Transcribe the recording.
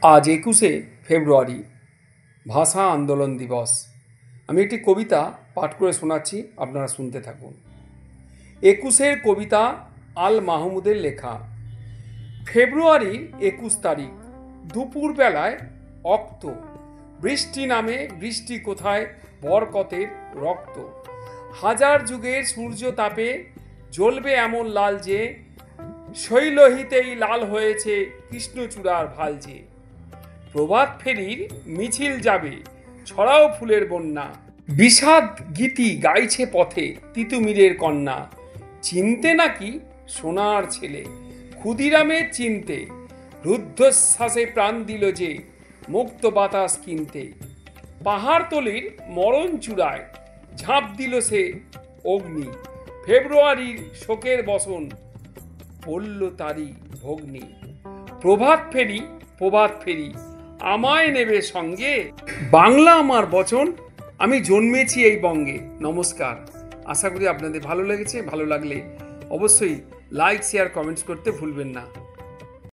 আজ ২১শে ফেব্রুয়ারি ভাষা আন্দোলন দিবস। আমি একটি কবিতা পাঠ করে শোনাচ্ছি, আপনারা শুনতে থাকুন। ২১-এর কবিতা আল মাহমুদের লেখা। ফেব্রুয়ারির ২১ তারিখ, দুপুরবেলায় অক্ত, বৃষ্টি নামে, বৃষ্টি কোথায় বরকতের রক্ত। হাজার যুগের সূর্য তাপে জ্বলবে এমন লাল যে, শৈলহিতেই লাল হয়েছে কৃষ্ণচূড়ার ভাল যে। প্রভাত ফেরির মিছিল যাবে, ছড়াও ফুলের বন্যা, বিষাদ গীতি গাইছে পথে তিতুমিরের কন্যা। চিনতে নাকি সোনার ছেলে, ক্ষুদিরামের চিনতে, রুদ্ধশ্বাসে প্রাণ দিল যে মুক্ত বাতাস কিনতে। পাহাড়তলির মরণ চূড়ায় ঝাঁপ দিল সে অগ্নি, ফেব্রুয়ারির শোকের বসন পড়ল তারই ভগ্নি। প্রভাত ফেরি, প্রভাত ফেরি, আমায় নেবে সঙ্গে, বাংলা আমার বচন, আমি জন্মেছি এই বঙ্গে। নমস্কার। আশা করি আপনাদের ভালো লেগেছে। ভালো লাগলে অবশ্যই লাইক, শেয়ার, কমেন্টস করতে ভুলবেন না।